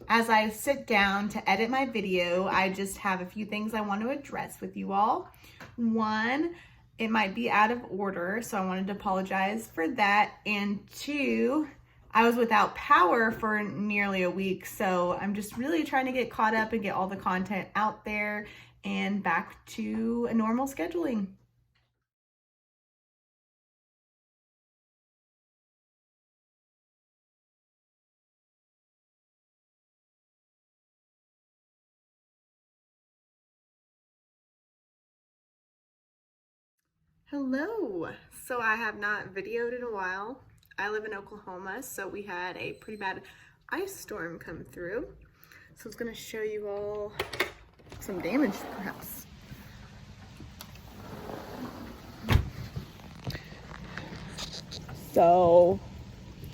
as I sit down to edit my video, I just have a few things I want to address with you all. One, it might be out of order, so I wanted to apologize for that. And two, I was without power for nearly a week, so I'm just really trying to get caught up and get all the content out there and back to a normal scheduling. Hello. So I have not videoed in a while. I live in Oklahoma, so we had a pretty bad ice storm come through. So I was going to show you all some damage to the house. So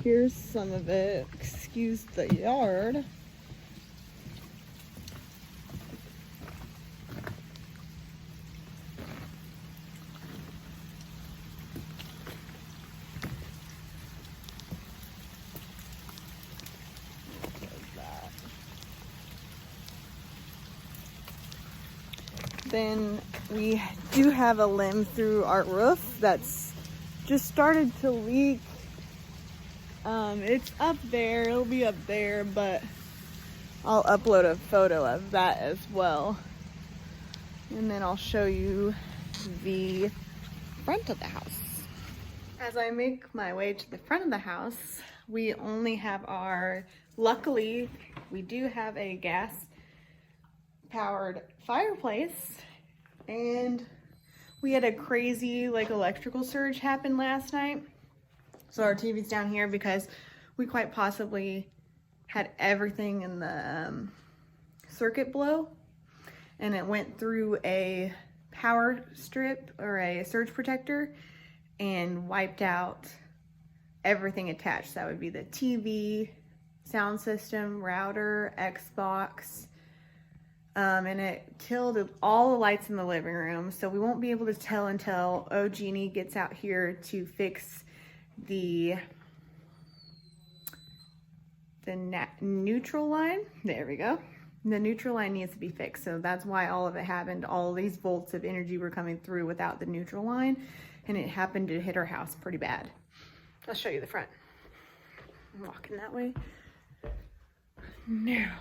here's some of it. Excuse the yard. Then we do have a limb through our roof that's just started to leak. It's up there, it'll be up there, but I'll upload a photo of that as well. And then I'll show you the front of the house. As I make my way to the front of the house, we only have luckily, we do have a gas powered fireplace, and we had a crazy electrical surge happen last night. So our TV's down here because we quite possibly had everything in the circuit blow, and it went through a power strip or a surge protector and wiped out everything attached. That would be the TV, sound system, router, Xbox, and it killed all the lights in the living room. So we won't be able to tell until Jeannie gets out here to fix the neutral line. There we go. The neutral line needs to be fixed. So that's why all of it happened. All of these volts of energy were coming through without the neutral line, and it happened to hit our house pretty bad. I'll show you the front. I'm walking that way now.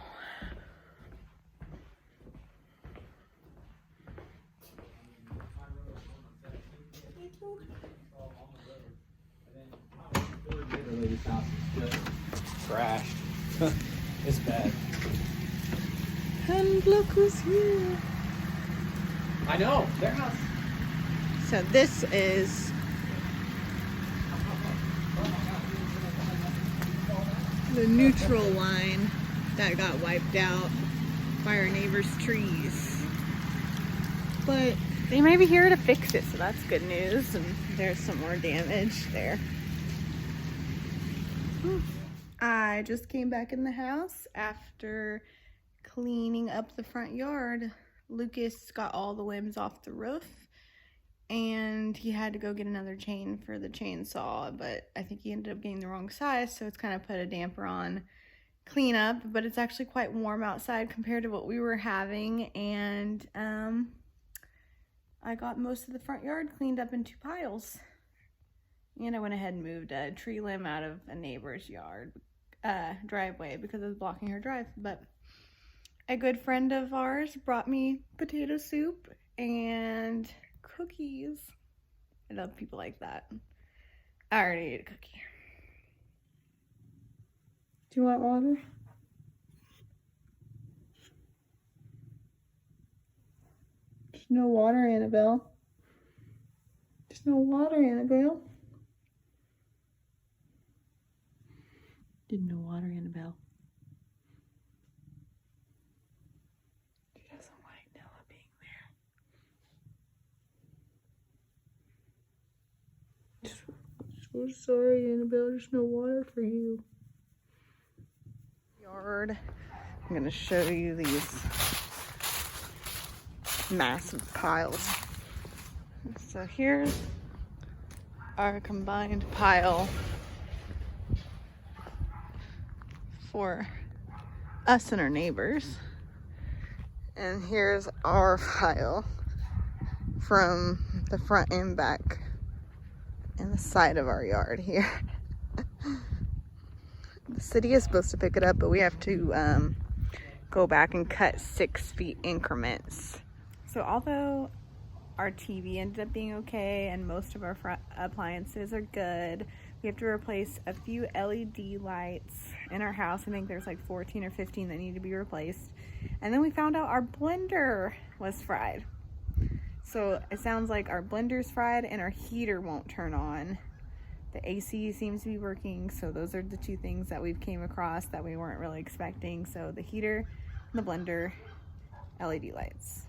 This house is just trashed. It's bad. And look who's here. I know, their house. So this is the neutral line that got wiped out by our neighbor's trees. But they may be here to fix it, so that's good news. And there's some more damage there. I just came back in the house after cleaning up the front yard. Lucas got all the limbs off the roof, and he had to go get another chain for the chainsaw, but I think he ended up getting the wrong size, so it's kind of put a damper on cleanup. But it's actually quite warm outside compared to what we were having, and I got most of the front yard cleaned up in 2 piles. And I went ahead and moved a tree limb out of a neighbor's driveway because it was blocking her drive. But a good friend of ours brought me potato soup and cookies. I love people like that. I already ate a cookie. Do you want water? There's no water, Annabelle. There's no water, Annabelle. Didn't know water, Annabelle. She doesn't like Nella being there. So sorry, Annabelle. There's no water for you. Yard. I'm gonna show you these massive piles. So here's our combined pile for us and our neighbors. And here's our file from the front and back and the side of our yard here. The city is supposed to pick it up, but we have to go back and cut 6 feet increments. So although our TV ended up being okay and most of our appliances are good, we have to replace a few LED lights in our house. I think there's like 14 or 15 that need to be replaced. And then we found out our blender was fried. So it sounds like our blender's fried and our heater won't turn on. The AC seems to be working, so those are the 2 things that we've came across that we weren't really expecting. So the heater and the blender, LED lights.